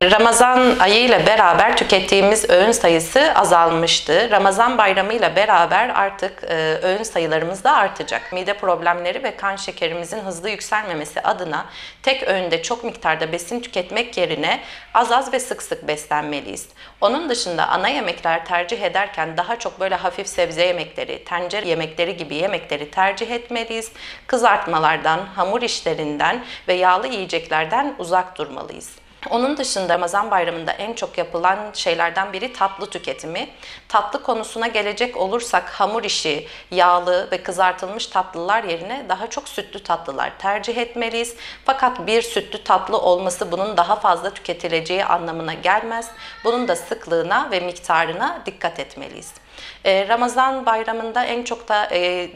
Ramazan ayı ile beraber tükettiğimiz öğün sayısı azalmıştı. Ramazan bayramı ile beraber artık öğün sayılarımız da artacak. Mide problemleri ve kan şekerimizin hızlı yükselmemesi adına tek öğünde çok miktarda besin tüketmek yerine az az ve sık sık beslenmeliyiz. Onun dışında ana yemekler tercih ederken daha çok böyle hafif sebze yemekleri, tencere yemekleri gibi yemekleri tercih etmeliyiz. Kızartmalardan, hamur işlerinden ve yağlı yiyeceklerden uzak durmalıyız. Onun dışında Ramazan bayramında en çok yapılan şeylerden biri tatlı tüketimi. Tatlı konusuna gelecek olursak hamur işi, yağlı ve kızartılmış tatlılar yerine daha çok sütlü tatlılar tercih etmeliyiz. Fakat bir sütlü tatlı olması bunun daha fazla tüketileceği anlamına gelmez. Bunun da sıklığına ve miktarına dikkat etmeliyiz. Ramazan bayramında en çok da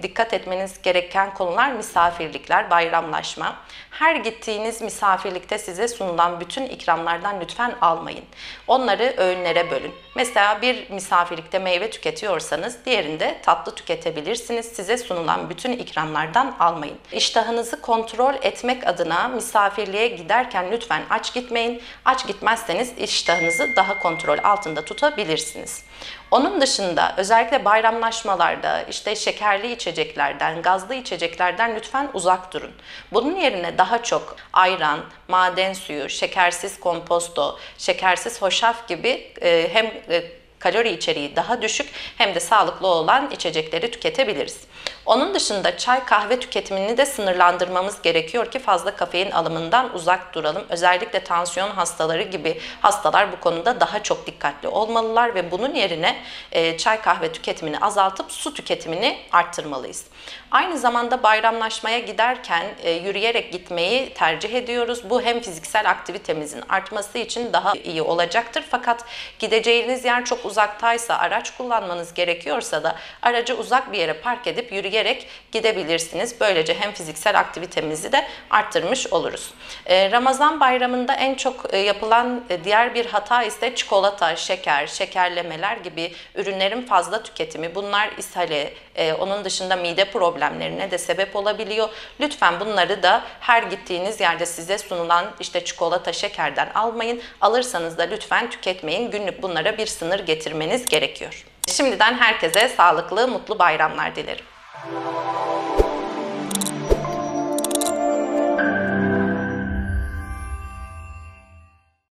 dikkat etmeniz gereken konular misafirlikler, bayramlaşma. Her gittiğiniz misafirlikte size sunulan bütün ikramlardan lütfen almayın. Onları öğünlere bölün. Mesela bir misafirlikte meyve tüketiyorsanız diğerinde tatlı tüketebilirsiniz. Size sunulan bütün ikramlardan almayın. İştahınızı kontrol etmek adına misafirliğe giderken lütfen aç gitmeyin. Aç gitmezseniz iştahınızı daha kontrol altında tutabilirsiniz. Onun dışında özellikle bayramlaşmalarda işte şekerli içeceklerden, gazlı içeceklerden lütfen uzak durun. Bunun yerine daha çok ayran, maden suyu, şekersiz komposto, şekersiz hoşaf gibi hem kalori içeriği daha düşük hem de sağlıklı olan içecekleri tüketebiliriz. Onun dışında çay, kahve tüketimini de sınırlandırmamız gerekiyor ki fazla kafein alımından uzak duralım. Özellikle tansiyon hastaları gibi hastalar bu konuda daha çok dikkatli olmalılar ve bunun yerine çay, kahve tüketimini azaltıp su tüketimini arttırmalıyız. Aynı zamanda bayramlaşmaya giderken yürüyerek gitmeyi tercih ediyoruz. Bu hem fiziksel aktivitemizin artması için daha iyi olacaktır. Fakat gideceğiniz yer çok uzaktaysa, araç kullanmanız gerekiyorsa da aracı uzak bir yere park edip yürüyerek gidebilirsiniz. Böylece hem fiziksel aktivitemizi de arttırmış oluruz. Ramazan bayramında en çok yapılan diğer bir hata ise çikolata, şeker, şekerlemeler gibi ürünlerin fazla tüketimi. Bunlar ishale, onun dışında mide problemlerine de sebep olabiliyor. Lütfen bunları da her gittiğiniz yerde size sunulan işte çikolata, şekerden almayın. Alırsanız da lütfen tüketmeyin. Günlük bunlara bir sınır getirmeniz gerekiyor. Şimdiden herkese sağlıklı, mutlu bayramlar dilerim.